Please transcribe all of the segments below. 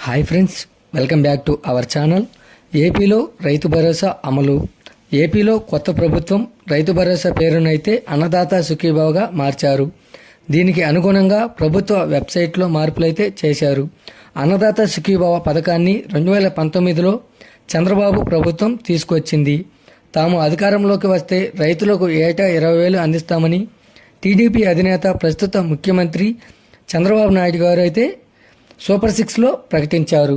Hi friends, welcome back to our channel. ఏపీలో రైతు భరోసా అమలు. ఏపీలో కొత్త ప్రభుత్వం రైతు భరోసా పేరునైతే అన్నదాత సుఖీభావగా మార్చారు. దీనికి అనుగుణంగా ప్రభుత్వ వెబ్సైట్లో మార్పులైతే చేశారు. అన్నదాత సుఖీభావ పథకాన్ని 2019లో చంద్రబాబు ప్రభుత్వం తీసుకొచ్చింది. తాము అధికారంలోకి వస్తే రైతులకు ఏటా 20,000 అందిస్తామని టీడీపీ అధినేత ప్రస్తుత ముఖ్యమంత్రి చంద్రబాబు నాయుడు గారు అయితే సూపర్ 6లో ప్రకటించారు.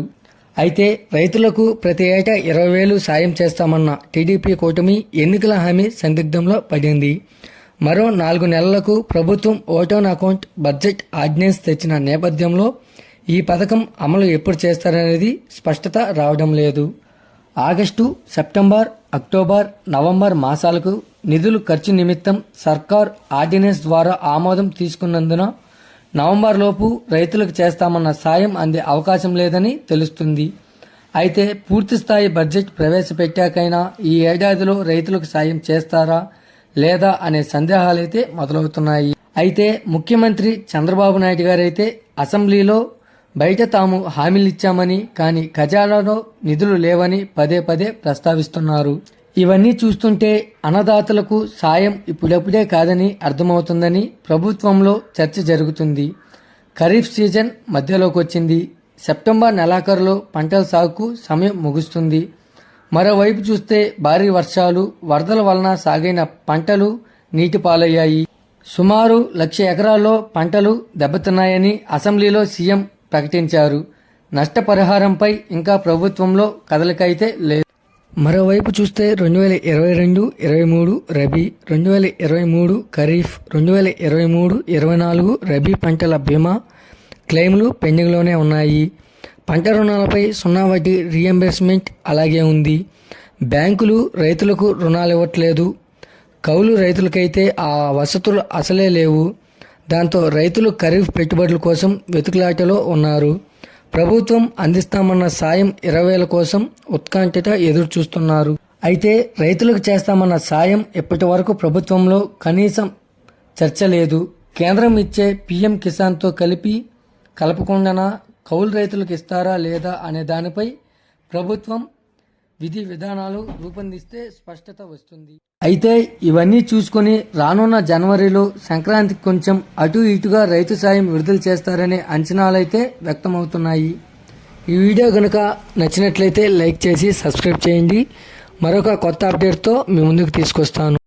అయితే రైతులకు ప్రతి ఏటా 20,000 సాయం చేస్తామన్న టీడీపీ కూటమి ఎన్నికల హామీ సందిగ్ధంలో పడింది. మరో 4 నెలలకు ప్రభుత్వం vote on account budget ordinance తెచ్చిన నేపథ్యంలో ఈ పథకం అమలు ఎప్పుడు చేస్తారనేది స్పష్టత రావడం లేదు. ఆగస్టు, సెప్టెంబర్, అక్టోబర్, నవంబర్ మాసాలకు నిధులు ఖర్చు నిమిత్తం సర్కార్ ఆర్డినెన్స్ ద్వారా ఆమోదం తీసుకున్నందున నవంబర్లోపు రైతులకు చేస్తామన్న సాయం అందే అవకాశం లేదని తెలుస్తుంది. అయితే పూర్తిస్థాయి బడ్జెట్ ప్రవేశపెట్టాకైనా ఈ ఏడాదిలో రైతులకు సాయం చేస్తారా లేదా అనే సందేహాలైతే మొదలవుతున్నాయి. అయితే ముఖ్యమంత్రి చంద్రబాబు నాయుడు గారైతే అసెంబ్లీలో బయట తాము హామీలిచ్చామని కానీ ఖజానాలో నిధులు లేవని పదే పదే ప్రస్తావిస్తున్నారు. ఇవన్నీ చూస్తుంటే అన్నదాతలకు సాయం ఇప్పుడప్పుడే కాదని అర్థమవుతుందని ప్రభుత్వంలో చర్చ జరుగుతుంది. ఖరీఫ్ సీజన్ మధ్యలోకి వచ్చింది. సెప్టెంబర్ నెలాఖరులో పంటల సాగుకు సమయం ముగుస్తుంది. మరోవైపు చూస్తే భారీ వర్షాలు, వరదల వలన సాగైన పంటలు నీటి పాలయ్యాయి. సుమారు 1,00,000 ఎకరాల్లో పంటలు దెబ్బతిన్నాయని అసెంబ్లీలో సీఎం ప్రకటించారు. నష్టపరిహారంపై ఇంకా ప్రభుత్వంలో కదలిక అయితే లేదు. మరోవైపు చూస్తే 2022-23 రబీ, 2023 ఖరీఫ్, 2023-24 రబీ పంటల బీమా క్లెయిమ్లు పెండింగ్లోనే ఉన్నాయి. పంట రుణాలపై 0 వడ్డీ రీఎంబర్స్మెంట్ అలాగే ఉంది. బ్యాంకులు రైతులకు రుణాలు ఇవ్వట్లేదు. కౌలు రైతులకైతే ఆ వసతులు అసలే లేవు. దాంతో రైతులు ఖరీఫ్ పెట్టుబడుల కోసం వెతుకులాటలో ఉన్నారు. ప్రభుత్వం అందిస్తామన్న సాయం 20,000 కోసం ఉత్కంఠత ఎదురు చూస్తున్నారు. అయితే రైతులకు చేస్తామన్న సాయం ఇప్పటి వరకు ప్రభుత్వంలో కనీసం చర్చ లేదు. కేంద్రం ఇచ్చే పీఎం కిసాన్తో కలపకుండా కౌలు రైతులకు ఇస్తారా లేదా అనే దానిపై ప్రభుత్వం విధి విధానాలు రూపొందిస్తే స్పష్టత వస్తుంది. అయితే ఇవన్నీ చూసుకుని రానున్న జనవరిలో సంక్రాంతికి కొంచెం అటు ఇటుగా రైతు సాయం విడుదల చేస్తారనే అంచనాలైతే వ్యక్తమవుతున్నాయి. ఈ వీడియో కనుక నచ్చినట్లయితే లైక్ చేసి సబ్స్క్రైబ్ చేయండి. మరొక కొత్త అప్డేట్తో మీ ముందుకు తీసుకొస్తాను.